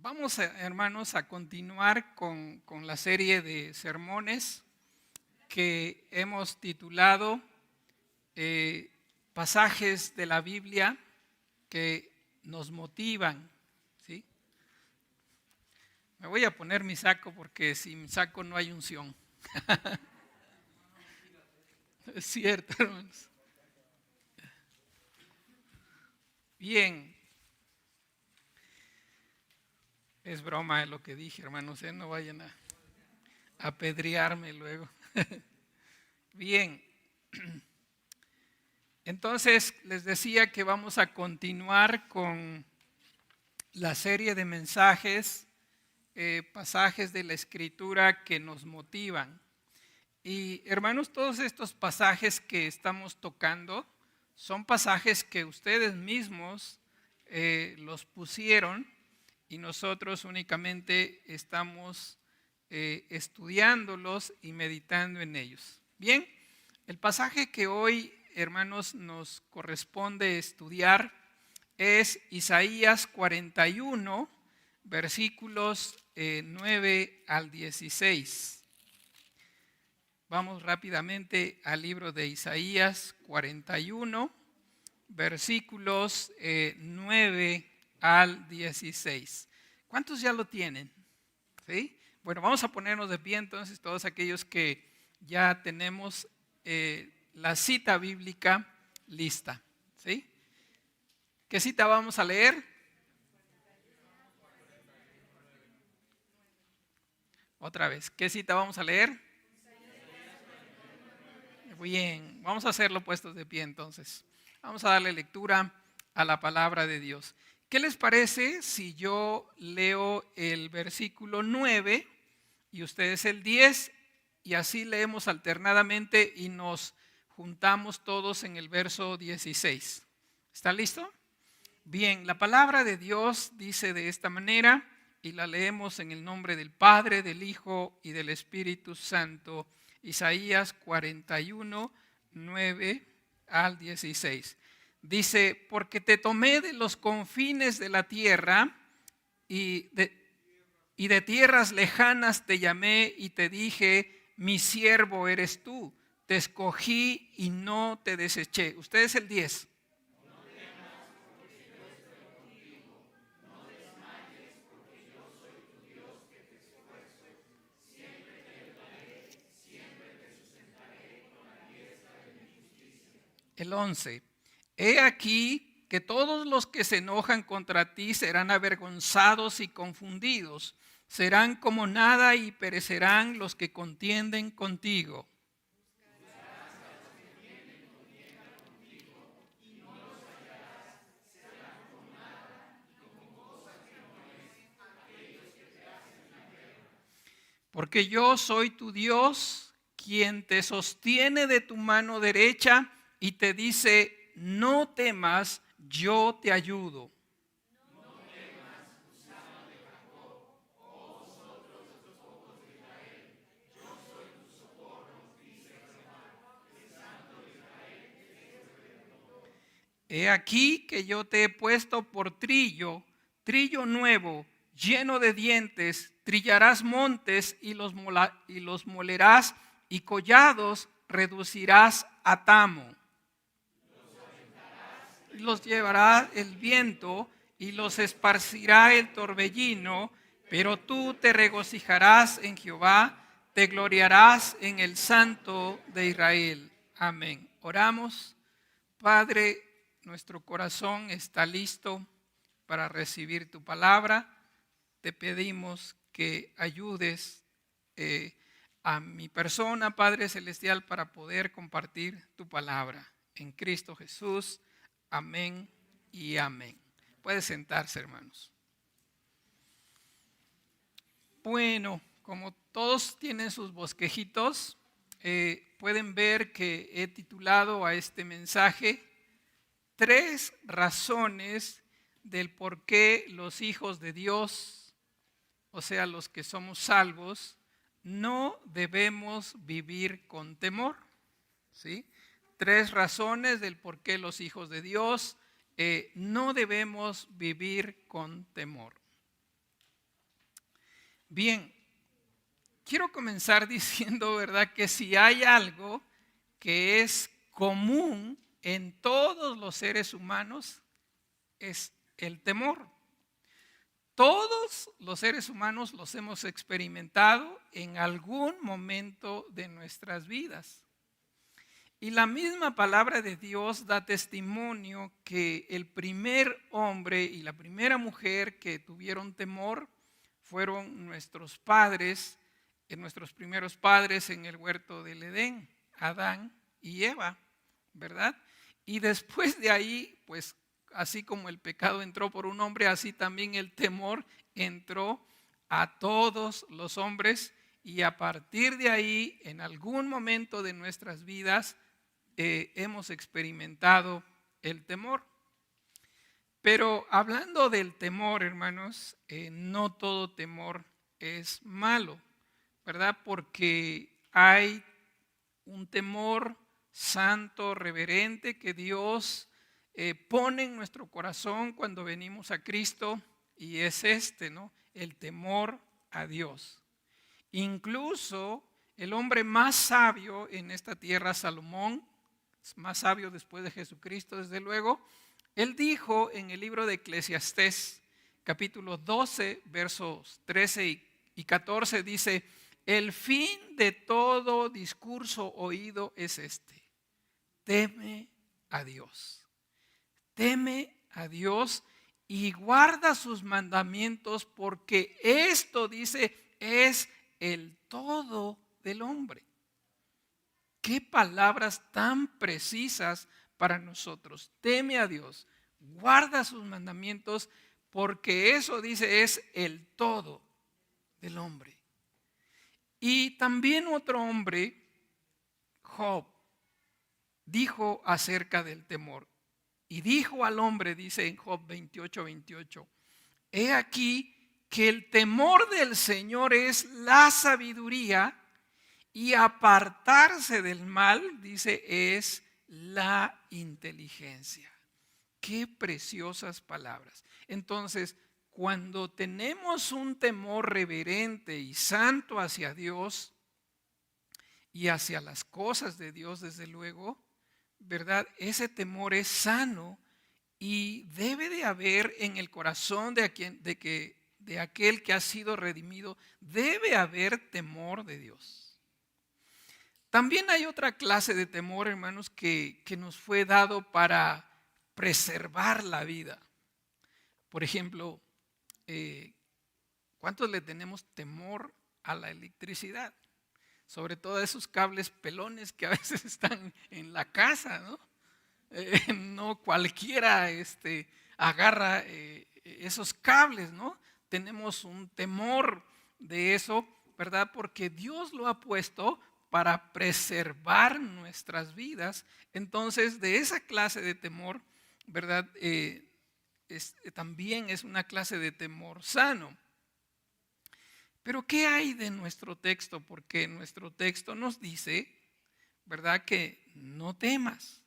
Vamos, hermanos, a continuar con la serie de sermones que hemos titulado Pasajes de la Biblia que nos motivan, ¿sí? Me voy a poner mi saco porque sin saco no hay unción. Es cierto, hermanos. Bien, es broma lo que dije, hermanos, no vayan a apedrearme luego. Bien, entonces les decía que vamos a continuar con la serie de mensajes, pasajes de la Escritura que nos motivan. Y hermanos, todos estos pasajes que estamos tocando son pasajes que ustedes mismos los pusieron y nosotros únicamente estamos estudiándolos y meditando en ellos. Bien, el pasaje que hoy, hermanos, nos corresponde estudiar es Isaías 41, versículos 9 al 16. Vamos rápidamente al libro de Isaías 41, versículos 9 al 16. ¿Cuántos ya lo tienen? ¿Sí? Bueno, vamos a ponernos de pie entonces todos aquellos que ya tenemos la cita bíblica lista. ¿Sí? ¿Qué cita vamos a leer? Otra vez, ¿qué cita vamos a leer? Bien, vamos a hacerlo puestos de pie entonces. Vamos a darle lectura a la palabra de Dios. ¿Qué les parece si yo leo el versículo 9 y ustedes el 10 y así leemos alternadamente y nos juntamos todos en el verso 16? ¿Está listo? Bien, la palabra de Dios dice de esta manera y la leemos en el nombre del Padre, del Hijo y del Espíritu Santo. Isaías 41, 9 al 16. Dice, porque te tomé de los confines de la tierra y de tierras lejanas te llamé y te dije, mi siervo eres tú. Te escogí y no te deseché. Usted es el 10. El 11. He aquí que todos los que se enojan contra ti serán avergonzados y confundidos. Serán como nada y perecerán los que contienden contigo. Porque yo soy tu Dios, quien te sostiene de tu mano derecha y te dice, no temas, yo te ayudo. He aquí que yo te he puesto por trillo, trillo nuevo, lleno de dientes, trillarás montes y los molerás y collados reducirás a tamo. Los llevará el viento y los esparcirá el torbellino, pero tú te regocijarás en Jehová, te gloriarás en el Santo de Israel. Amén. Oramos. Padre, nuestro corazón está listo para recibir tu palabra. Te pedimos que ayudes a mi persona, Padre Celestial, para poder compartir tu palabra. En Cristo Jesús. Amén y amén. Puede sentarse, hermanos. Bueno, como todos tienen sus bosquejitos, pueden ver que he titulado a este mensaje 3 razones del por qué los hijos de Dios, o sea, los que somos salvos, no debemos vivir con temor. ¿Sí? 3 razones del por qué los hijos de Dios no debemos vivir con temor. Bien, quiero comenzar diciendo, ¿verdad?, que si hay algo que es común en todos los seres humanos, es el temor. Todos los seres humanos los hemos experimentado en algún momento de nuestras vidas. Y la misma palabra de Dios da testimonio que el primer hombre y la primera mujer que tuvieron temor fueron nuestros padres, nuestros primeros padres en el huerto del Edén, Adán y Eva, ¿verdad? Y después de ahí, pues así como el pecado entró por un hombre, así también el temor entró a todos los hombres, y a partir de ahí, en algún momento de nuestras vidas, hemos experimentado el temor. Pero hablando del temor, hermanos, no todo temor es malo, ¿verdad? Porque hay un temor santo, reverente, que Dios pone en nuestro corazón cuando venimos a Cristo, y es ¿no? El temor a Dios. Incluso el hombre más sabio en esta tierra, Salomón, más sabio después de Jesucristo, desde luego, él dijo en el libro de Eclesiastés, capítulo 12, versos 13 y 14, dice: el fin de todo discurso oído es este: teme a Dios. Teme a Dios y guarda sus mandamientos, porque esto, dice, es el todo del hombre. Qué palabras tan precisas para nosotros. Teme a Dios, guarda sus mandamientos, porque eso, dice, es el todo del hombre. Y también otro hombre, Job, dijo acerca del temor. Y dijo al hombre, dice en Job 28:28, he aquí que el temor del Señor es la sabiduría, y apartarse del mal, dice, es la inteligencia. Qué preciosas palabras. Entonces, cuando tenemos un temor reverente y santo hacia Dios y hacia las cosas de Dios, desde luego, ¿verdad? Ese temor es sano y debe de haber en el corazón de aquel que ha sido redimido, debe haber temor de Dios. También hay otra clase de temor, hermanos, que nos fue dado para preservar la vida. Por ejemplo, ¿cuántos le tenemos temor a la electricidad? Sobre todo a esos cables pelones que a veces están en la casa, ¿no? No cualquiera agarra esos cables, ¿no? Tenemos un temor de eso, ¿verdad? Porque Dios lo ha puesto para preservar nuestras vidas. Entonces, de esa clase de temor, ¿verdad? También es una clase de temor sano. Pero ¿qué hay de nuestro texto? Porque nuestro texto nos dice, ¿verdad?, que no temas.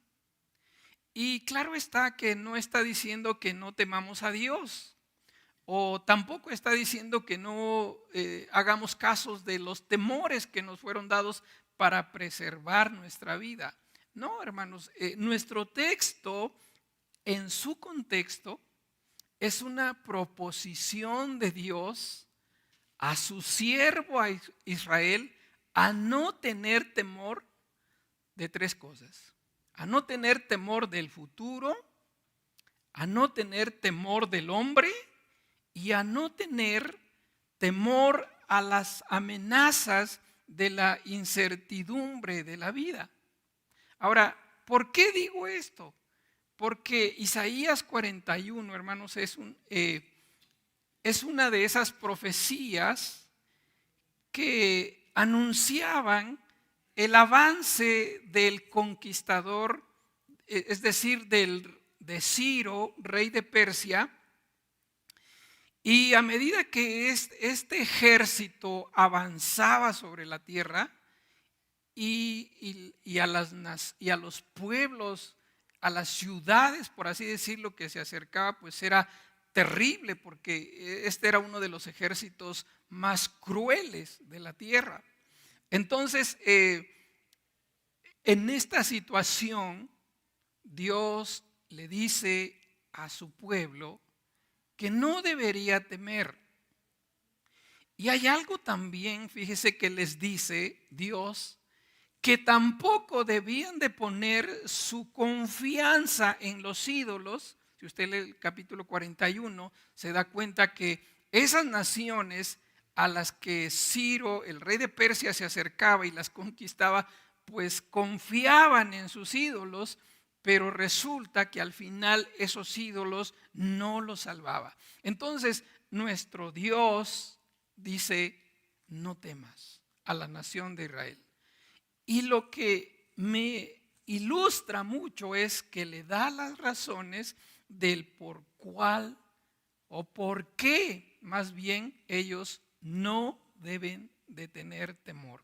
Y claro está que no está diciendo que no temamos a Dios, o tampoco está diciendo que no hagamos casos de los temores que nos fueron dados para preservar nuestra vida. No, hermanos, nuestro texto en su contexto es una proposición de Dios a su siervo a Israel a no tener temor de tres cosas: a no tener temor del futuro, a no tener temor del hombre y a no tener temor a las amenazas de la incertidumbre de la vida. Ahora, ¿por qué digo esto? Porque Isaías 41, hermanos, es una de esas profecías que anunciaban el avance del conquistador, es decir, de Ciro, rey de Persia. Y a medida que este ejército avanzaba sobre la tierra y a los pueblos, a las ciudades, por así decirlo, que se acercaba, pues era terrible porque este era uno de los ejércitos más crueles de la tierra. Entonces, en esta situación, Dios le dice a su pueblo que no debería temer. Y hay algo también, fíjese que les dice Dios, que tampoco debían de poner su confianza en los ídolos. Si usted lee el capítulo 41, se da cuenta que esas naciones a las que Ciro, el rey de Persia, se acercaba y las conquistaba, pues confiaban en sus ídolos, pero resulta que al final esos ídolos no los salvaban. Entonces, nuestro Dios dice, no temas a la nación de Israel. Y lo que me ilustra mucho es que le da las razones del por cuál o por qué más bien ellos no deben de tener temor.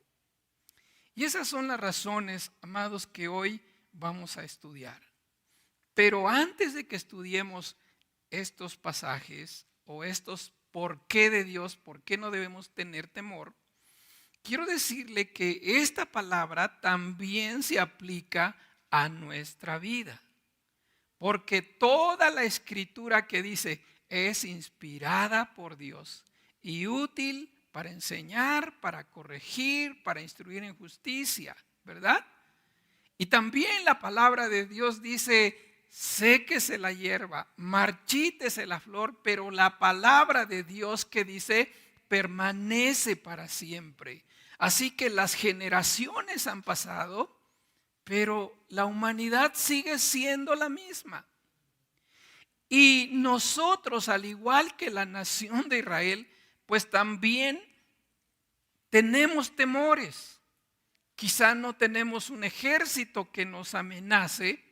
Y esas son las razones, amados, que hoy vamos a estudiar. Pero antes de que estudiemos estos pasajes o estos por qué de Dios, por qué no debemos tener temor, quiero decirle que esta palabra también se aplica a nuestra vida. Porque toda la escritura que dice es inspirada por Dios y útil para enseñar, para corregir, para instruir en justicia, ¿verdad? Y también la palabra de Dios dice, séquese la hierba, marchítese la flor, pero la palabra de Dios que dice, permanece para siempre. Así que las generaciones han pasado, pero la humanidad sigue siendo la misma. Y nosotros, al igual que la nación de Israel, pues también tenemos temores. Quizá no tenemos un ejército que nos amenace,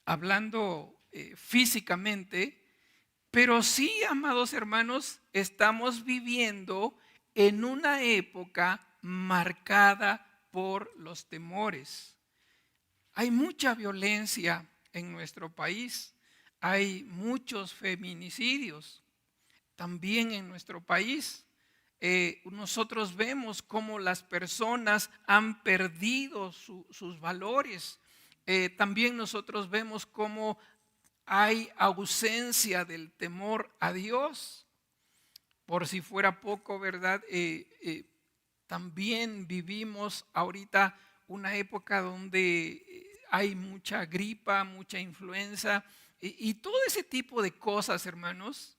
hablando físicamente, pero sí, amados hermanos, estamos viviendo en una época marcada por los temores. Hay mucha violencia en nuestro país, hay muchos feminicidios también en nuestro país. Nosotros vemos cómo las personas han perdido sus valores. También nosotros vemos cómo hay ausencia del temor a Dios. Por si fuera poco, ¿verdad? También vivimos ahorita una época donde hay mucha gripa, mucha influenza y todo ese tipo de cosas, hermanos.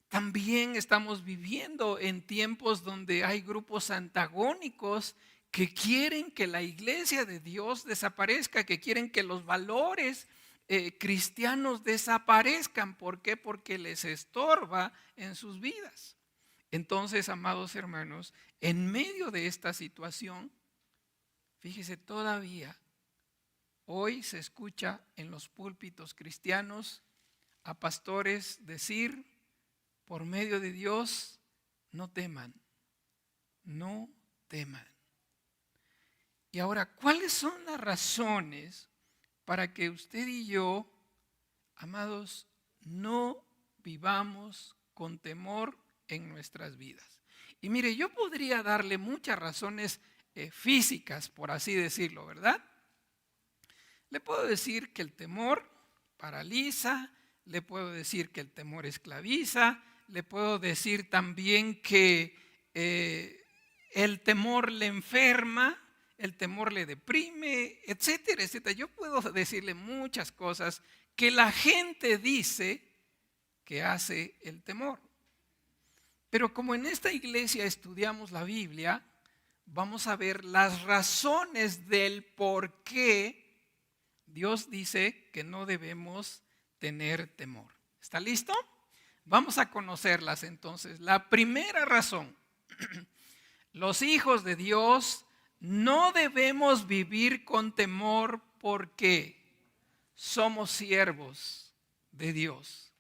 También estamos viviendo en tiempos donde hay grupos antagónicos que quieren que la iglesia de Dios desaparezca, que quieren que los valores cristianos desaparezcan. ¿Por qué? Porque les estorba en sus vidas. Entonces, amados hermanos, en medio de esta situación, fíjese, todavía hoy se escucha en los púlpitos cristianos a pastores decir, por medio de Dios, no teman, no teman. Y ahora, ¿cuáles son las razones para que usted y yo, amados, no vivamos con temor en nuestras vidas? Y mire, yo podría darle muchas razones físicas, por así decirlo, ¿verdad? Le puedo decir que el temor paraliza, le puedo decir que el temor esclaviza, le puedo decir también que el temor le enferma, el temor le deprime, etcétera, etcétera. Yo puedo decirle muchas cosas que la gente dice que hace el temor. Pero como en esta iglesia estudiamos la Biblia, vamos a ver las razones del por qué Dios dice que no debemos tener temor. ¿Está listo? Vamos a conocerlas entonces. La primera razón, los hijos de Dios no debemos vivir con temor porque somos siervos de Dios.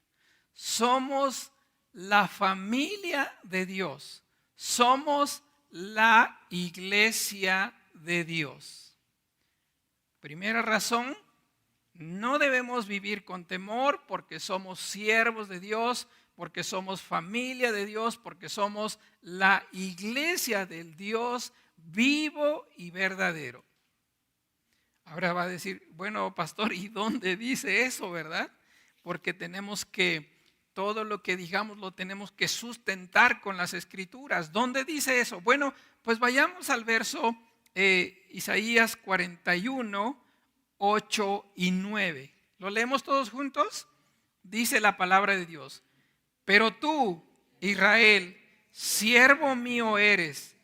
Somos la familia de Dios. Somos la iglesia de Dios. Primera razón, No debemos vivir con temor porque somos siervos de Dios, porque somos familia de Dios, porque somos la iglesia del Dios vivo y verdadero. Ahora va a decir, bueno, pastor, ¿y dónde dice eso, verdad? Porque tenemos que, todo lo que digamos lo tenemos que sustentar con las escrituras. ¿Dónde dice eso? Bueno, pues vayamos al verso Isaías 41, 8 y 9. ¿Lo leemos todos juntos? Dice la palabra de Dios. Pero tú, Israel, siervo mío eres,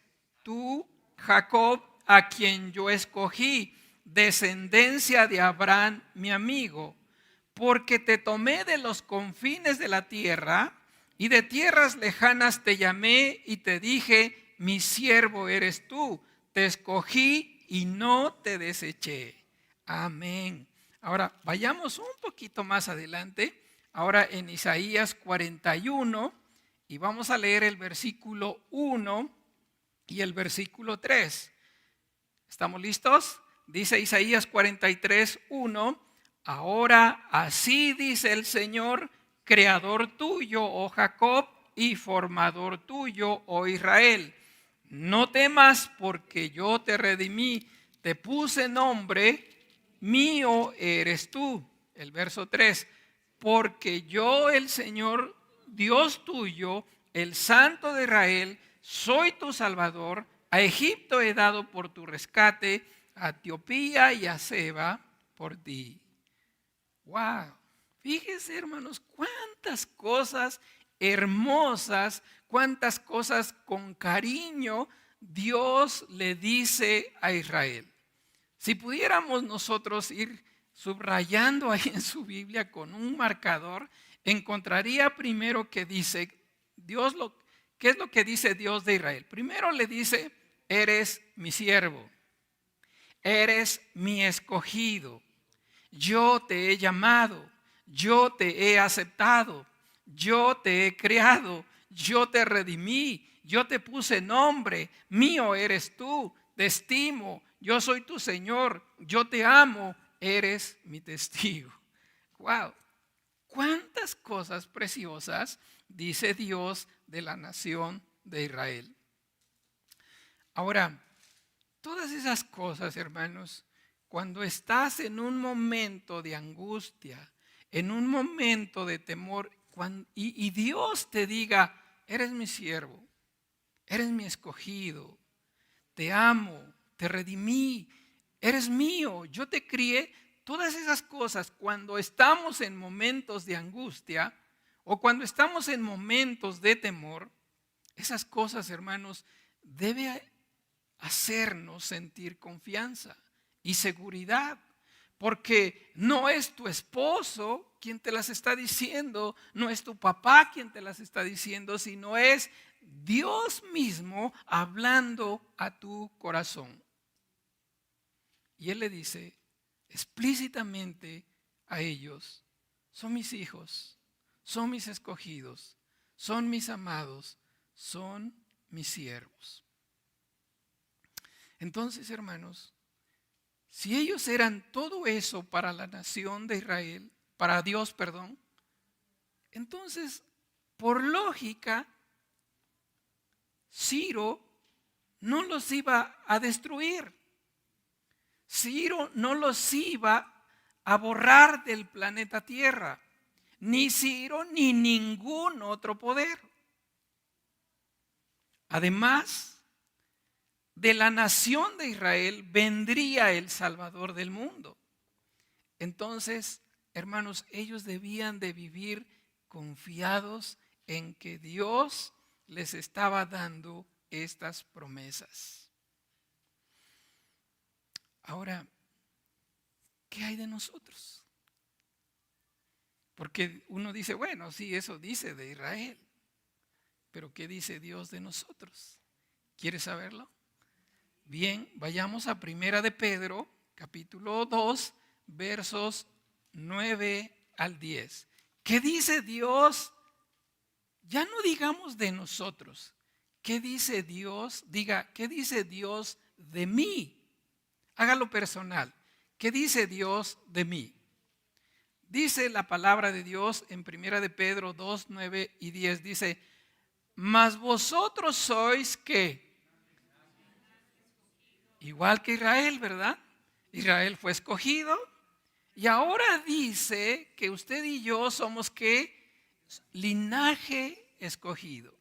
tú, Jacob, a quien yo escogí, descendencia de Abraham, mi amigo, porque te tomé de los confines de la tierra y de tierras lejanas te llamé y te dije, mi siervo eres tú, te escogí y no te deseché. Amén. Ahora vayamos un poquito más adelante, ahora en Isaías 41, y vamos a leer el versículo 1 y el versículo 3. ¿Estamos listos? Dice Isaías 43, 1. Ahora así dice el Señor, creador tuyo, oh Jacob, y formador tuyo, oh Israel. No temas porque yo te redimí, te puse nombre, mío eres tú. El verso 3. Porque yo, el Señor, Dios tuyo, el Santo de Israel, soy tu Salvador. A Egipto he dado por tu rescate, a Etiopía y a Seba por ti. Wow. Fíjense, hermanos, cuántas cosas hermosas, cuántas cosas con cariño Dios le dice a Israel. Si pudiéramos nosotros ir subrayando ahí en su Biblia con un marcador, encontraría primero que dice Dios ¿qué es lo que dice Dios de Israel? Primero le dice, eres mi siervo, eres mi escogido, yo te he llamado, yo te he aceptado, yo te he creado, yo te redimí, yo te puse nombre, mío eres tú, te estimo, yo soy tu Señor, yo te amo, eres mi testigo. Wow, cuántas cosas preciosas dice Dios de la nación de Israel. Ahora, todas esas cosas, hermanos, cuando estás en un momento de angustia, en un momento de temor, y Dios te diga, eres mi siervo, eres mi escogido, te amo, te redimí, eres mío, yo te crié, todas esas cosas, cuando estamos en momentos de angustia o cuando estamos en momentos de temor, esas cosas, hermanos, debe hacernos sentir confianza y seguridad, porque no es tu esposo quien te las está diciendo, no es tu papá quien te las está diciendo, sino es Dios mismo hablando a tu corazón. Y Él le dice explícitamente a ellos, son mis hijos, son mis escogidos, son mis amados, son mis siervos. Entonces, hermanos, si ellos eran todo eso para la nación de Israel, para Dios, perdón, entonces, por lógica, Ciro no los iba a destruir. Ciro no los iba a borrar del planeta Tierra. Ni Ciro ni ningún otro poder. Además, de la nación de Israel vendría el Salvador del mundo. Entonces, hermanos, ellos debían de vivir confiados en que Dios les estaba dando estas promesas. Ahora, ¿qué hay de nosotros? Porque uno dice, bueno, sí, eso dice de Israel, pero ¿qué dice Dios de nosotros? ¿Quieres saberlo? Bien, vayamos a Primera de Pedro, capítulo 2, versos 9 al 10. ¿Qué dice Dios? Ya no digamos de nosotros. ¿Qué dice Dios? Diga, ¿qué dice Dios de mí? Hágalo personal. ¿Qué dice Dios de mí? Dice la palabra de Dios en 1 de Pedro 2, 9 y 10. Dice, mas vosotros sois ¿qué? Igual que Israel, ¿verdad? Israel fue escogido. Y ahora dice que usted y yo somos ¿qué? Linaje escogido.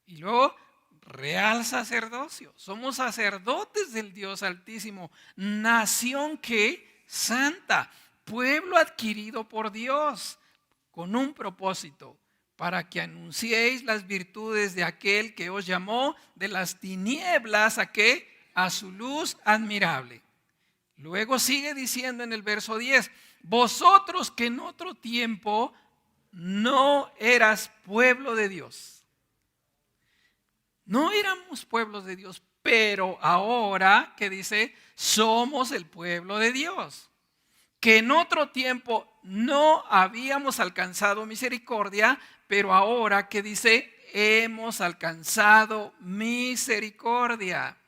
Y luego, real sacerdocio. Somos sacerdotes del Dios Altísimo. Nación que santa. Pueblo adquirido por Dios. Con un propósito. Para que anunciéis las virtudes de aquel que os llamó de las tinieblas a ¿qué? A su luz admirable. Luego sigue diciendo en el verso 10. Vosotros que en otro tiempo no eras pueblo de Dios. No éramos pueblos de Dios, pero ahora, que dice, somos el pueblo de Dios. Que en otro tiempo no habíamos alcanzado misericordia, pero ahora, que dice, hemos alcanzado misericordia.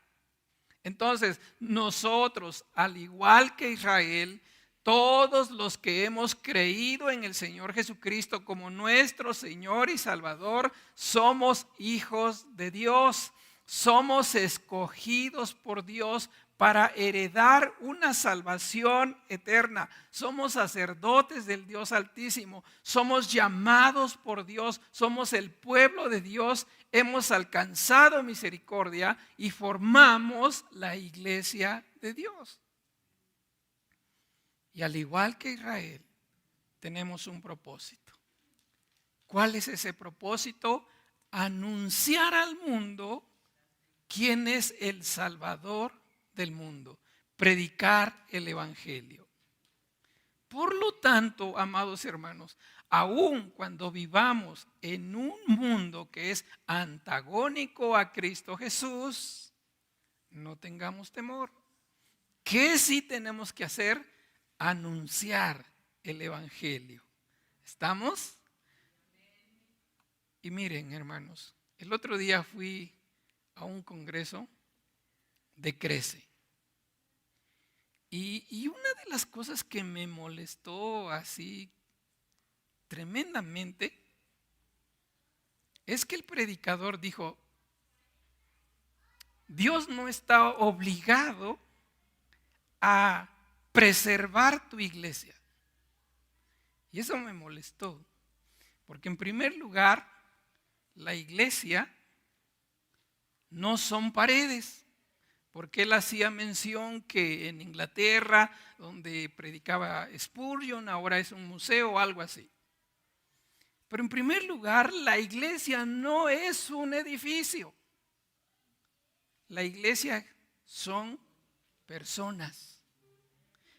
Entonces, nosotros, al igual que Israel, todos los que hemos creído en el Señor Jesucristo como nuestro Señor y Salvador, somos hijos de Dios. Somos escogidos por Dios para heredar una salvación eterna. Somos sacerdotes del Dios Altísimo. Somos llamados por Dios. Somos el pueblo de Dios. Hemos alcanzado misericordia y formamos la iglesia de Dios. Y al igual que Israel, tenemos un propósito. ¿Cuál es ese propósito? Anunciar al mundo quién es el Salvador del mundo. Predicar el Evangelio. Por lo tanto, amados hermanos, aun cuando vivamos en un mundo que es antagónico a Cristo Jesús, no tengamos temor. ¿Qué sí tenemos que hacer? Anunciar el Evangelio. ¿Estamos? Y miren, hermanos, el otro día fui a un congreso de Crece. Y una de las cosas que me molestó así tremendamente es que el predicador dijo, Dios no está obligado a preservar tu iglesia. Y eso me molestó, porque en primer lugar, la iglesia no son paredes, porque él hacía mención que en Inglaterra, donde predicaba Spurgeon, ahora es un museo o algo así. Pero en primer lugar, la iglesia no es un edificio. La iglesia son personas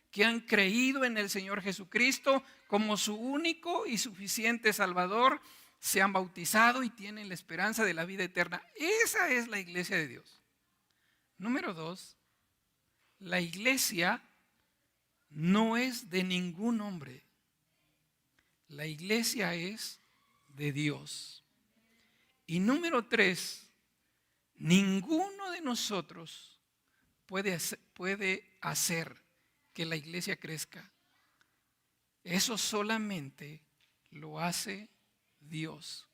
que han creído en el Señor Jesucristo como su único y suficiente Salvador, se han bautizado y tienen la esperanza de la vida eterna. Esa es la iglesia de Dios. Número 2, la iglesia no es de ningún hombre. La iglesia es de Dios. Y número 3, ninguno de nosotros puede hacer que la iglesia crezca. Eso solamente lo hace Dios.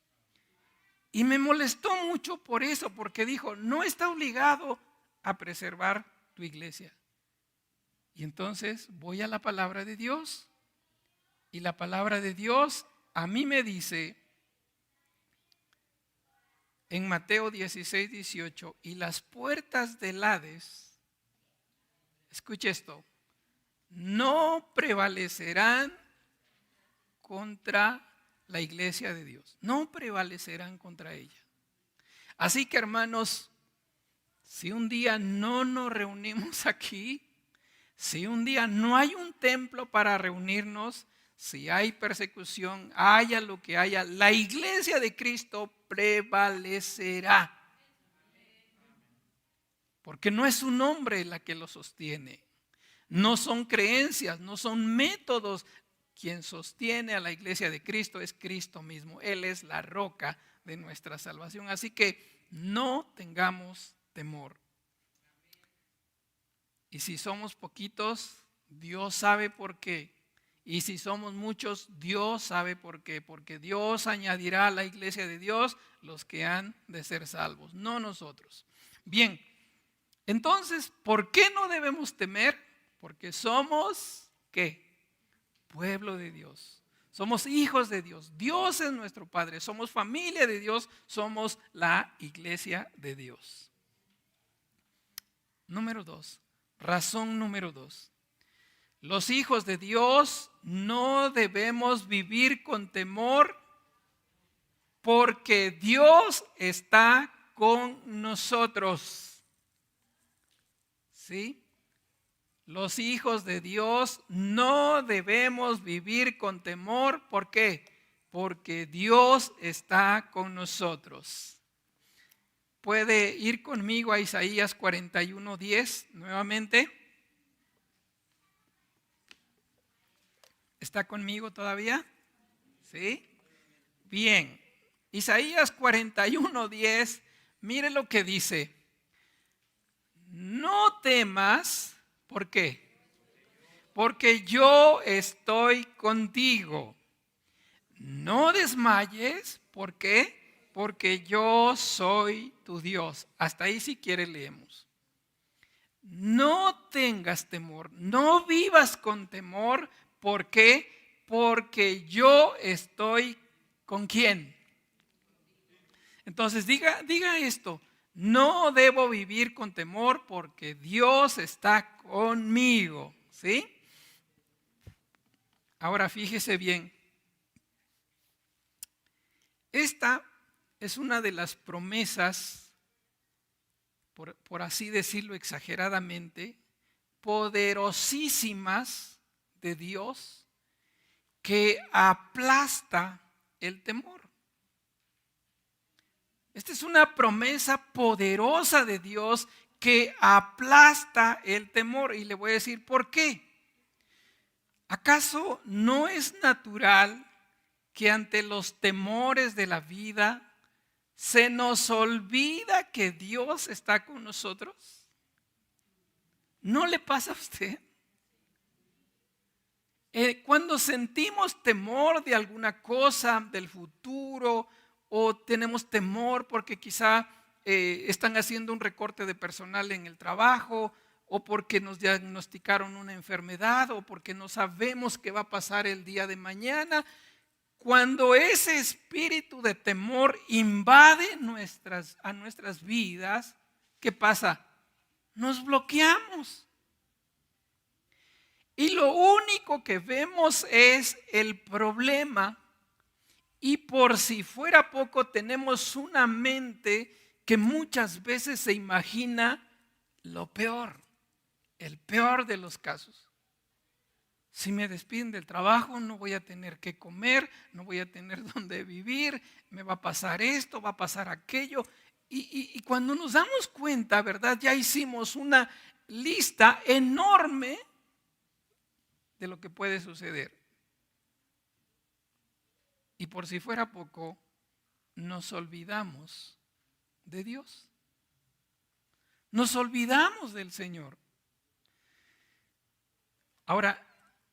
Y me molestó mucho por eso, porque dijo, no está obligado a preservar tu iglesia. Y entonces voy a la palabra de Dios, y la palabra de Dios a mí me dice en Mateo 16, 18, y las puertas del Hades, escuche esto, no prevalecerán contra la iglesia de Dios. No prevalecerán contra ella. Así que, hermanos, si un día no nos reunimos aquí, si un día no hay un templo para reunirnos, si hay persecución, haya lo que haya, la iglesia de Cristo prevalecerá. Porque no es un hombre la que lo sostiene. No son creencias, no son métodos. Quien sostiene a la iglesia de Cristo es Cristo mismo. Él es la roca de nuestra salvación. Así que no tengamos temor. Y si somos poquitos, Dios sabe por qué. Y si somos muchos, Dios sabe por qué. Porque Dios añadirá a la iglesia de Dios los que han de ser salvos, no nosotros. Bien, entonces, ¿por qué no debemos temer? Porque somos, ¿qué? Pueblo de Dios. Somos hijos de Dios. Dios es nuestro Padre. Somos familia de Dios. Somos la iglesia de Dios. Número 2. Razón número 2. Los hijos de Dios no debemos vivir con temor porque Dios está con nosotros. ¿Sí? Los hijos de Dios no debemos vivir con temor. ¿Por qué? Porque Dios está con nosotros. ¿Puede ir conmigo a Isaías 41:10 nuevamente? ¿Está conmigo todavía? ¿Sí? Bien. Isaías 41:10, mire lo que dice. No temas, ¿por qué? Porque yo estoy contigo. No desmayes, ¿por qué? Porque yo soy tu Dios. Hasta ahí si quiere leemos. No tengas temor, no vivas con temor. ¿Por qué? Porque yo estoy con ¿quién? Entonces diga esto. No debo vivir con temor porque Dios está conmigo. ¿Sí? Ahora fíjese bien. Esta es una de las promesas, por así decirlo exageradamente, poderosísimas de Dios que aplasta el temor. Esta es una promesa poderosa de Dios que aplasta el temor. Y le voy a decir por qué. ¿Acaso no es natural que ante los temores de la vida se nos olvida que Dios está con nosotros? ¿No le pasa a usted? Cuando sentimos temor de alguna cosa, del futuro, o tenemos temor porque quizá están haciendo un recorte de personal en el trabajo, o porque nos diagnosticaron una enfermedad, o porque no sabemos qué va a pasar el día de mañana. Cuando ese espíritu de temor invade a nuestras vidas, ¿qué pasa? Nos bloqueamos. Y lo único que vemos es el problema. Y por si fuera poco, tenemos una mente que muchas veces se imagina lo peor, el peor de los casos. Si me despiden del trabajo, no voy a tener que comer, no voy a tener dónde vivir, me va a pasar esto, va a pasar aquello. Y cuando nos damos cuenta, ¿verdad? Ya hicimos una lista enorme de lo que puede suceder. Y por si fuera poco, nos olvidamos de Dios. Nos olvidamos del Señor. Ahora,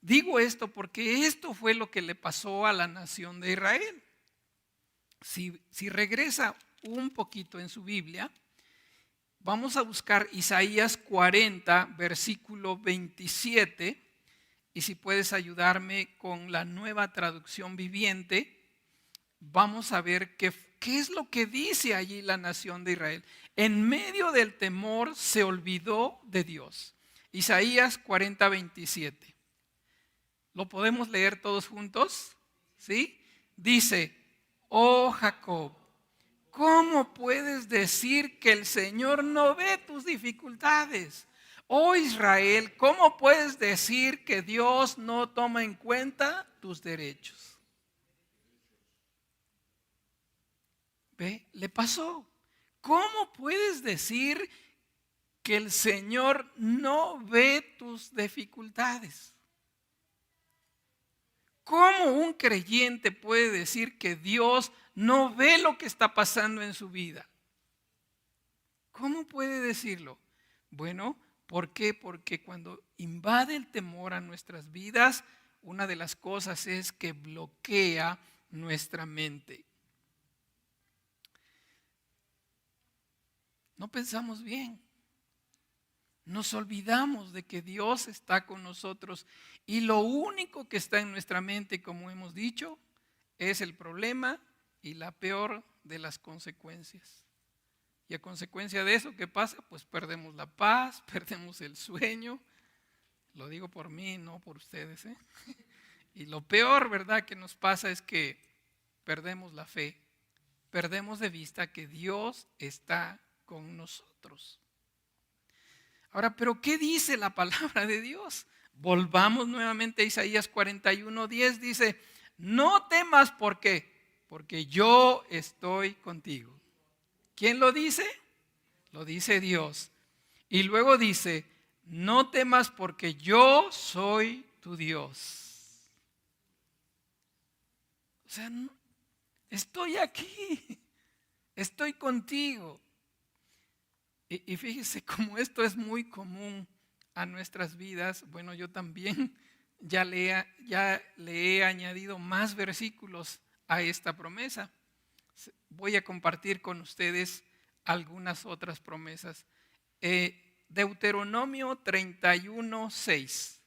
digo esto porque esto fue lo que le pasó a la nación de Israel. Si regresa un poquito en su Biblia, vamos a buscar Isaías 40, versículo 27. Y si puedes ayudarme con la Nueva Traducción Viviente, vamos a ver qué es lo que dice allí la nación de Israel. En medio del temor se olvidó de Dios. Isaías 40, 27. ¿Lo podemos leer todos juntos? ¿Sí? Dice, oh Jacob, ¿cómo puedes decir que el Señor no ve tus dificultades? Oh Israel, ¿cómo puedes decir que Dios no toma en cuenta tus derechos? ¿Ve? Le pasó. ¿Cómo puedes decir que el Señor no ve tus dificultades? ¿Cómo un creyente puede decir que Dios no ve lo que está pasando en su vida? ¿Cómo puede decirlo? Bueno, ¿por qué? Porque cuando invade el temor a nuestras vidas, una de las cosas es que bloquea nuestra mente. No pensamos bien. Nos olvidamos de que Dios está con nosotros y lo único que está en nuestra mente, como hemos dicho, es el problema y la peor de las consecuencias. Y a consecuencia de eso, ¿qué pasa? Pues perdemos la paz, perdemos el sueño. Lo digo por mí, no por ustedes, ¿eh? Y lo peor, ¿verdad?, que nos pasa es que perdemos la fe. Perdemos de vista que Dios está con nosotros. Ahora, ¿pero qué dice la palabra de Dios? Volvamos nuevamente a Isaías 41:10, dice, no temas, ¿por qué? Porque yo estoy contigo. ¿Quién lo dice? Lo dice Dios. Y luego dice, no temas porque yo soy tu Dios. O sea, estoy aquí, estoy contigo. Y fíjese cómo esto es muy común a nuestras vidas. Bueno, yo también ya le he añadido más versículos a esta promesa. Voy a compartir con ustedes algunas otras promesas. Deuteronomio 31:6.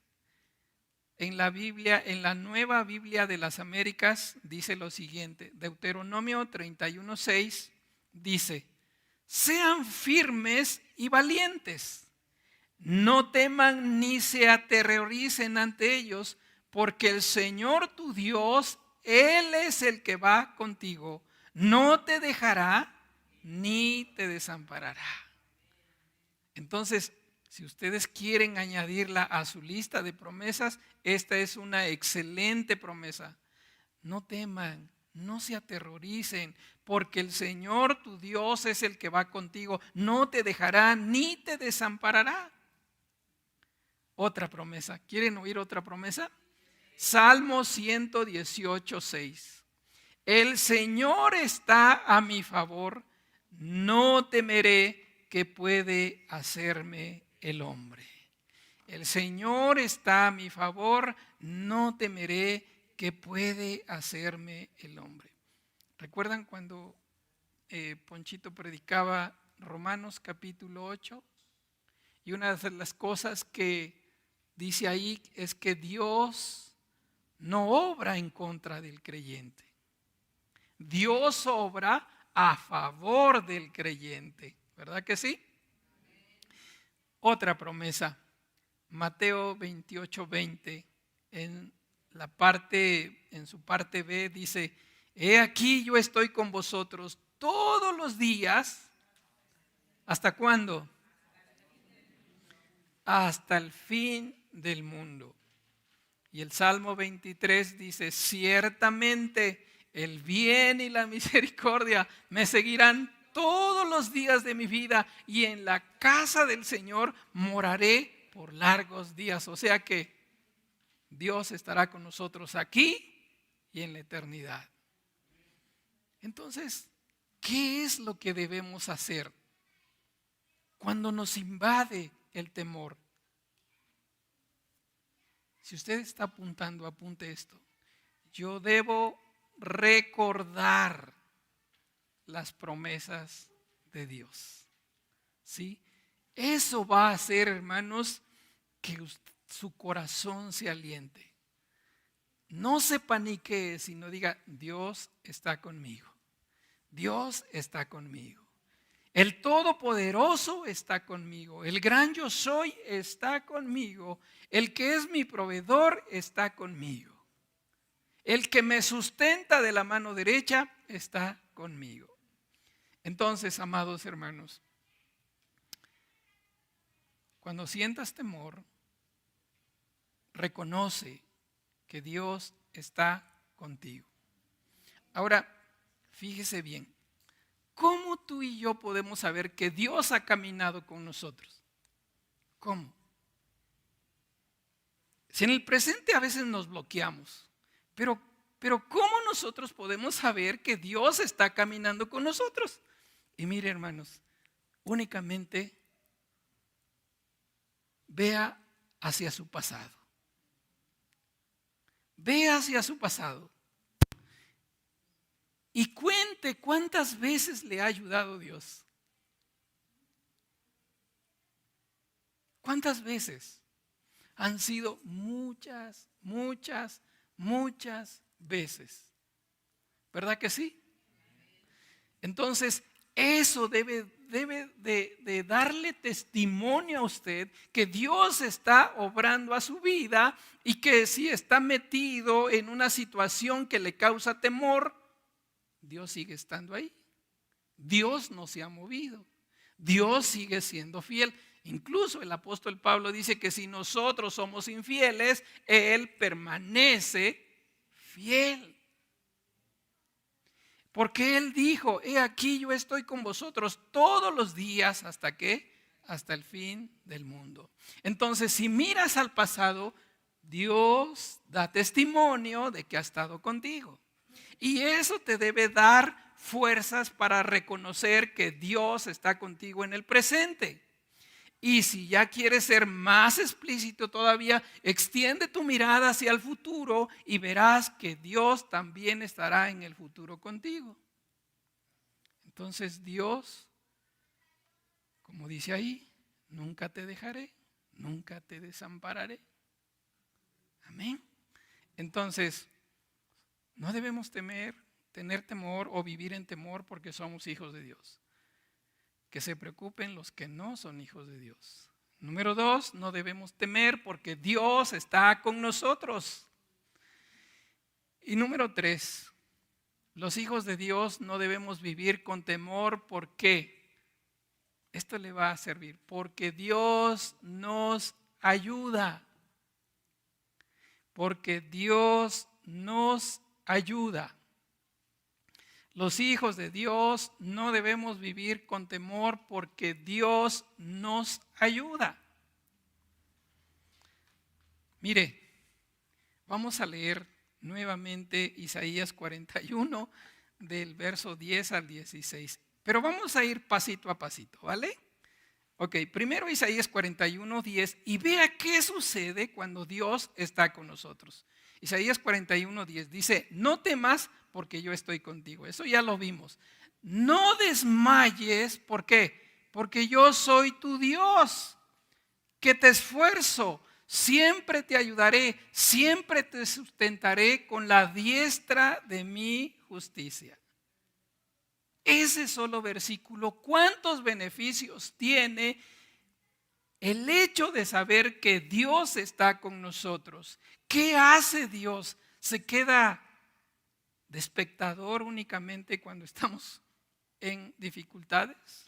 En la Biblia, en la Nueva Biblia de las Américas, dice lo siguiente. Deuteronomio 31:6 dice, sean firmes y valientes, no teman ni se aterroricen ante ellos, porque el Señor tu Dios, Él es el que va contigo, no te dejará ni te desamparará. Entonces, si ustedes quieren añadirla a su lista de promesas, esta es una excelente promesa. No teman, no se aterroricen, porque el Señor tu Dios es el que va contigo, no te dejará ni te desamparará. Otra promesa, ¿quieren oír otra promesa? Salmo 118:6. El Señor está a mi favor, no temeré qué puede hacerme el hombre. El Señor está a mi favor, no temeré qué puede hacerme el hombre. ¿Recuerdan cuando Ponchito predicaba Romanos capítulo 8? Y una de las cosas que dice ahí es que Dios no obra en contra del creyente. Dios obra a favor del creyente. ¿Verdad que sí? Otra promesa, Mateo 28:20, en su parte B dice, he aquí yo estoy con vosotros todos los días. ¿Hasta cuándo? Hasta el fin del mundo. Y el Salmo 23 dice, ciertamente el bien y la misericordia me seguirán todos los días de mi vida y en la casa del Señor moraré por largos días. O sea que Dios estará con nosotros aquí y en la eternidad. Entonces, ¿qué es lo que debemos hacer cuando nos invade el temor? Si usted está apuntando, apunte esto. Yo debo recordar las promesas de Dios. ¿Sí? Eso va a hacer, hermanos, que su corazón se aliente. No se paniquee, sino diga, Dios está conmigo. Dios está conmigo. El Todopoderoso está conmigo. El gran yo soy está conmigo. El que es mi proveedor está conmigo. El que me sustenta de la mano derecha está conmigo. Entonces, amados hermanos, cuando sientas temor, reconoce que Dios está contigo. Ahora, fíjese bien, ¿cómo tú y yo podemos saber que Dios ha caminado con nosotros? ¿Cómo? Si en el presente a veces nos bloqueamos, pero ¿cómo nosotros podemos saber que Dios está caminando con nosotros? Y mire, hermanos, únicamente vea hacia su pasado. Ve hacia su pasado y cuente cuántas veces le ha ayudado Dios. ¿Cuántas veces? Han sido muchas, muchas, muchas veces. ¿Verdad que sí? Entonces, eso debe de darle testimonio a usted que Dios está obrando a su vida y que si está metido en una situación que le causa temor, Dios sigue estando ahí. Dios no se ha movido. Dios sigue siendo fiel. Incluso el apóstol Pablo dice que si nosotros somos infieles, Él permanece fiel. Porque Él dijo, he aquí yo estoy con vosotros todos los días, ¿hasta qué? Hasta el fin del mundo. Entonces, si miras al pasado, Dios da testimonio de que ha estado contigo. Y eso te debe dar fuerzas para reconocer que Dios está contigo en el presente. Y si ya quieres ser más explícito todavía, extiende tu mirada hacia el futuro y verás que Dios también estará en el futuro contigo. Entonces Dios, como dice ahí, nunca te dejaré, nunca te desampararé. Amén. Entonces, no debemos tener temor o vivir en temor porque somos hijos de Dios. Que se preocupen los que no son hijos de Dios. Número 2, no debemos temer porque Dios está con nosotros. Y número 3, los hijos de Dios no debemos vivir con temor. ¿Por qué? Esto le va a servir. Porque Dios nos ayuda. Porque Dios nos ayuda. Los hijos de Dios no debemos vivir con temor porque Dios nos ayuda. Mire, vamos a leer nuevamente Isaías 41 del verso 10 al 16. Pero vamos a ir pasito a pasito, ¿vale? Ok, primero Isaías 41, 10 y vea qué sucede cuando Dios está con nosotros. Isaías 41, 10 dice, no temas porque yo estoy contigo. Eso ya lo vimos. No desmayes, ¿por qué? Porque yo soy tu Dios, que te esfuerzo, siempre te ayudaré, siempre te sustentaré con la diestra de mi justicia. Ese solo versículo, ¿cuántos beneficios tiene el hecho de saber que Dios está con nosotros? ¿Qué hace Dios? ¿Se queda de espectador únicamente cuando estamos en dificultades?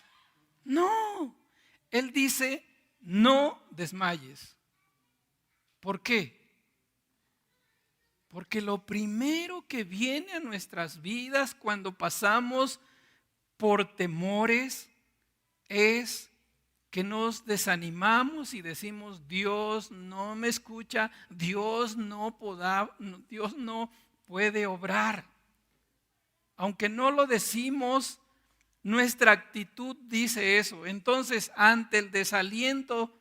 No, Él dice, no desmayes. ¿Por qué? Porque lo primero que viene a nuestras vidas cuando pasamos por temores es que nos desanimamos y decimos, Dios no me escucha, Dios no puede obrar. Aunque no lo decimos, nuestra actitud dice eso. Entonces, ante el desaliento,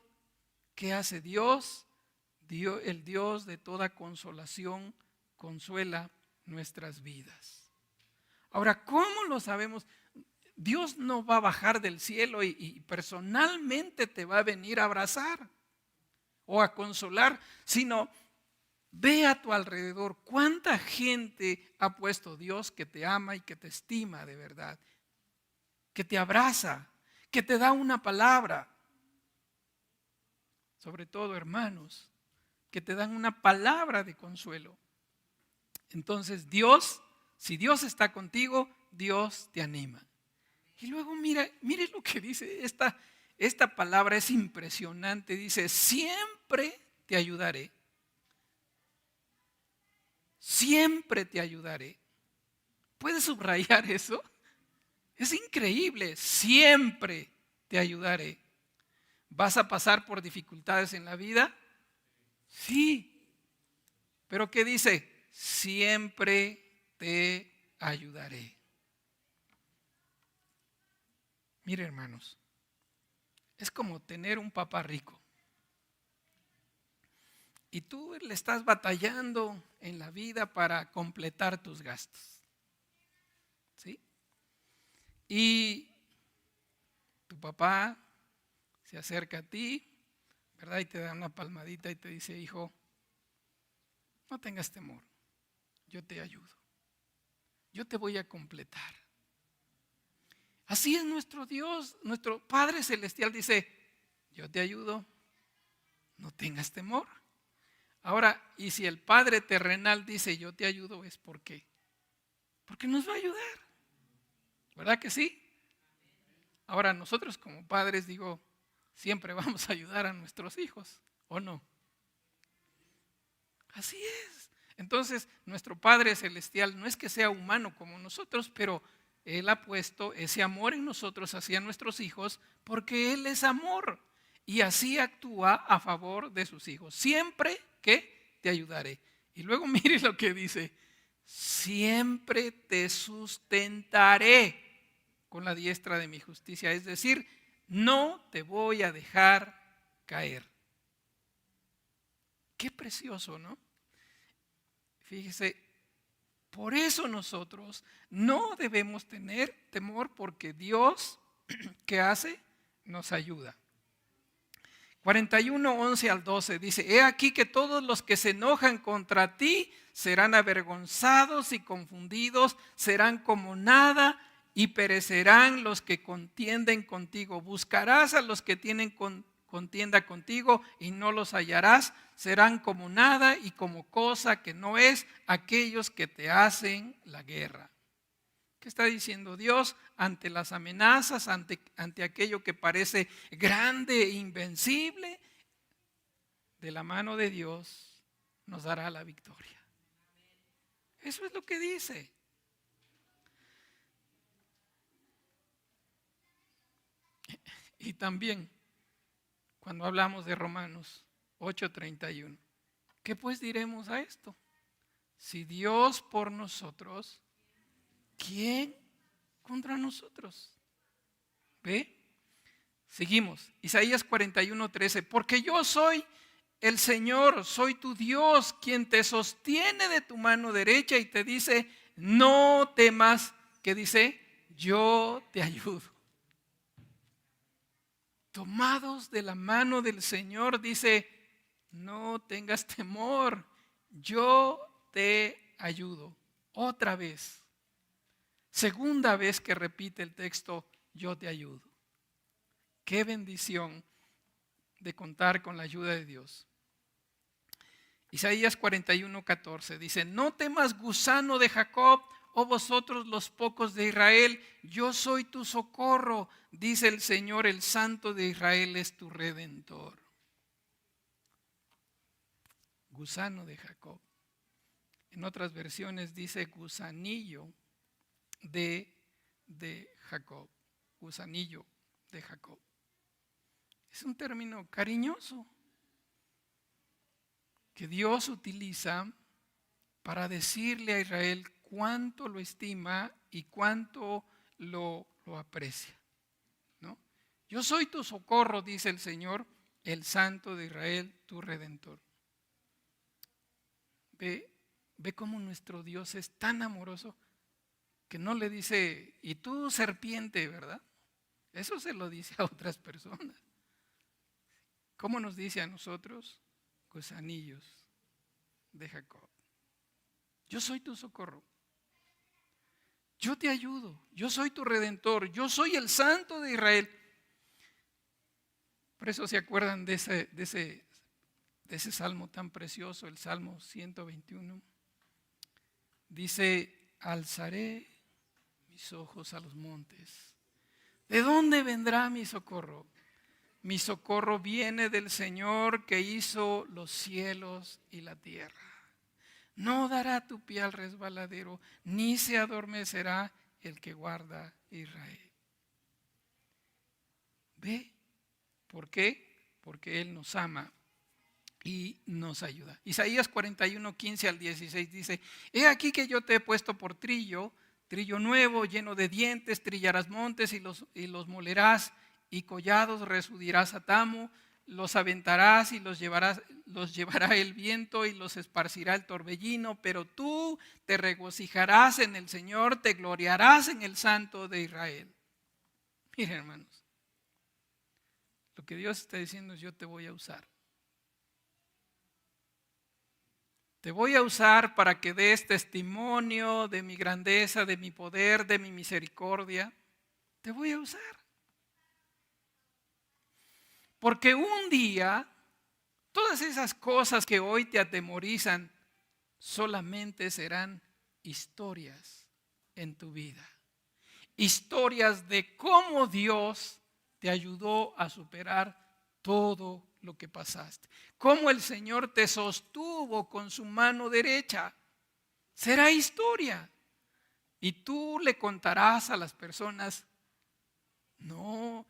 ¿qué hace Dios? El Dios de toda consolación consuela nuestras vidas. Ahora, ¿cómo lo sabemos? Dios no va a bajar del cielo y personalmente te va a venir a abrazar o a consolar, sino ve a tu alrededor. ¿Cuánta gente ha puesto Dios que te ama y que te estima de verdad? Que te abraza, que te da una palabra. Sobre todo, hermanos, que te dan una palabra de consuelo. Entonces, Dios, si Dios está contigo, Dios te anima. Y luego mire lo que dice esta palabra, es impresionante. Dice, siempre te ayudaré. Siempre te ayudaré. ¿Puedes subrayar eso? Es increíble. Siempre te ayudaré. ¿Vas a pasar por dificultades en la vida? Sí. ¿Pero qué dice? Siempre te ayudaré. Mire, hermanos, es como tener un papá rico y tú le estás batallando en la vida para completar tus gastos. ¿Sí? Y tu papá se acerca a ti, ¿verdad? Y te da una palmadita y te dice, hijo, no tengas temor, yo te ayudo, yo te voy a completar. Así es nuestro Dios, nuestro Padre Celestial dice, yo te ayudo, no tengas temor. Ahora, y si el Padre terrenal dice, yo te ayudo, ¿es por qué? Porque nos va a ayudar, ¿verdad que sí? Ahora, nosotros como padres, digo, siempre vamos a ayudar a nuestros hijos, ¿o no? Así es. Entonces, nuestro Padre Celestial no es que sea humano como nosotros, pero Él ha puesto ese amor en nosotros hacia nuestros hijos porque Él es amor y así actúa a favor de sus hijos. Siempre que te ayudaré. Y luego mire lo que dice, siempre te sustentaré con la diestra de mi justicia. Es decir, no te voy a dejar caer. Qué precioso, ¿no? Fíjese, por eso nosotros no debemos tener temor porque Dios, ¿qué hace? Nos ayuda. 41, 11 al 12 dice, he aquí que todos los que se enojan contra ti serán avergonzados y confundidos, serán como nada y perecerán los que contienden contigo. Buscarás a los que tienen contienda contigo y no los hallarás, serán como nada y como cosa que no es aquellos que te hacen la guerra. ¿Qué está diciendo Dios? Ante las amenazas, ante aquello que parece grande e invencible, de la mano de Dios nos dará la victoria. Eso es lo que dice. Y también, cuando hablamos de Romanos 8:31, ¿qué pues diremos a esto? Si Dios por nosotros, ¿quién contra nosotros? ¿Ve? Seguimos. Isaías 41:13. Porque yo soy el Señor, soy tu Dios, quien te sostiene de tu mano derecha y te dice, no temas, que dice, yo te ayudo. Tomados de la mano del Señor, dice, no tengas temor, yo te ayudo. Otra vez. Segunda vez que repite el texto, yo te ayudo. Qué bendición de contar con la ayuda de Dios. Isaías 41:14 dice, no temas gusano de Jacob, oh vosotros los pocos de Israel, yo soy tu socorro, dice el Señor, el Santo de Israel es tu Redentor. Gusano de Jacob. En otras versiones dice gusanillo de Jacob, gusanillo de Jacob. Es un término cariñoso que Dios utiliza para decirle a Israel cuánto lo estima y cuánto lo aprecia, ¿no? Yo soy tu socorro, dice el Señor, el Santo de Israel, tu Redentor. Ve cómo nuestro Dios es tan amoroso que no le dice, y tú serpiente, ¿verdad? Eso se lo dice a otras personas. ¿Cómo nos dice a nosotros? Gusanillos de Jacob. Yo soy tu socorro. Yo te ayudo. Yo soy tu redentor. Yo soy el Santo de Israel. Por eso se acuerdan de ese salmo tan precioso, el Salmo 121. Dice, alzaré mis ojos a los montes. ¿De dónde vendrá mi socorro? Mi socorro viene del Señor que hizo los cielos y la tierra. No dará tu pie al resbaladero, ni se adormecerá el que guarda Israel. ¿Ve? ¿Por qué? Porque Él nos ama y nos ayuda. Isaías 41:15 al 16 dice, he aquí que yo te he puesto por trillo nuevo, lleno de dientes, trillarás montes y los molerás, y collados resudirás a tamo, los aventarás y los llevará el viento y los esparcirá el torbellino, pero tú te regocijarás en el Señor, te gloriarás en el Santo de Israel. Miren, hermanos, lo que Dios está diciendo es: yo te voy a usar. Te voy a usar para que des testimonio de mi grandeza, de mi poder, de mi misericordia. Te voy a usar. Porque un día, todas esas cosas que hoy te atemorizan solamente serán historias en tu vida. Historias de cómo Dios te ayudó a superar todo lo que pasaste. Cómo el Señor te sostuvo con su mano derecha. Será historia. Y tú le contarás a las personas: no,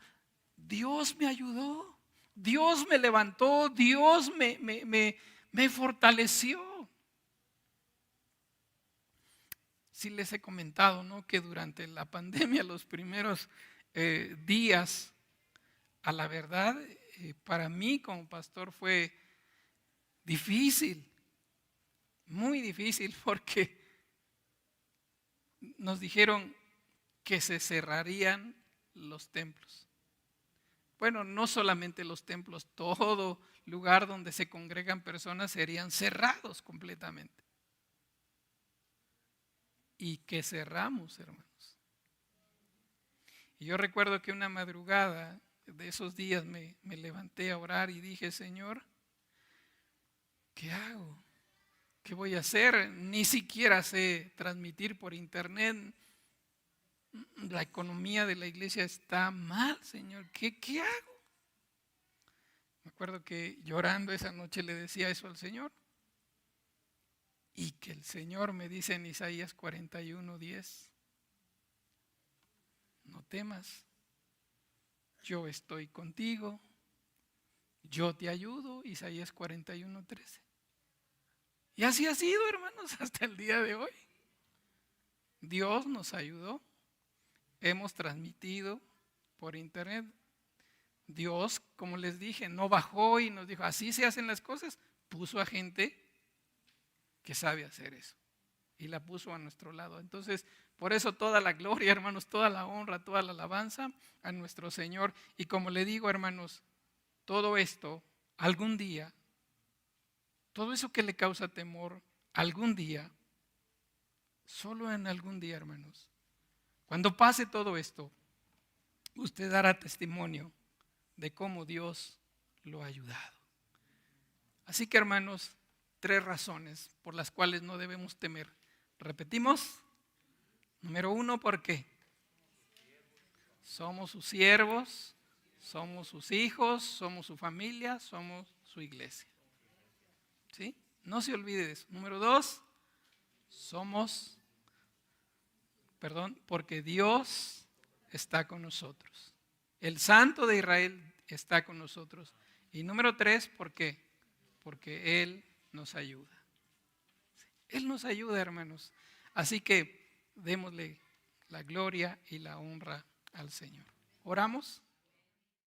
Dios me ayudó. Dios me levantó. Dios me fortaleció. Sí les he comentado, ¿no?, que durante la pandemia, los primeros días, a la verdad, para mí como pastor fue difícil, muy difícil, porque nos dijeron que se cerrarían los templos. Bueno, no solamente los templos, todo lugar donde se congregan personas serían cerrados completamente. Y que cerramos, hermanos. Y yo recuerdo que una madrugada de esos días me levanté a orar y dije: Señor, ¿qué hago? ¿Qué voy a hacer? Ni siquiera sé transmitir por internet. La economía de la iglesia está mal, Señor. ¿Qué hago? Me acuerdo que llorando esa noche le decía eso al Señor. Y que el Señor me dice en Isaías 41:10: no temas, yo estoy contigo, yo te ayudo. Isaías 41:13. Y así ha sido, hermanos, hasta el día de hoy. Dios nos ayudó. Hemos transmitido por internet. Dios, como les dije, no bajó y nos dijo: así se hacen las cosas. Puso a gente que sabe hacer eso y la puso a nuestro lado. Entonces, por eso toda la gloria, hermanos, toda la honra, toda la alabanza a nuestro Señor. Y como le digo, hermanos, todo esto, algún día, todo eso que le causa temor, algún día, solo en algún día, hermanos, cuando pase todo esto, usted dará testimonio de cómo Dios lo ha ayudado. Así que, hermanos, 3 razones por las cuales no debemos temer. Repetimos. Número 1, ¿por qué? Somos sus siervos, somos sus hijos, somos su familia, somos su iglesia. ¿Sí? No se olvide de eso. Número 2, porque Dios está con nosotros. El Santo de Israel está con nosotros. Y número 3, ¿por qué? Porque Él nos ayuda. Él nos ayuda, hermanos. Así que démosle la gloria y la honra al Señor. ¿Oramos?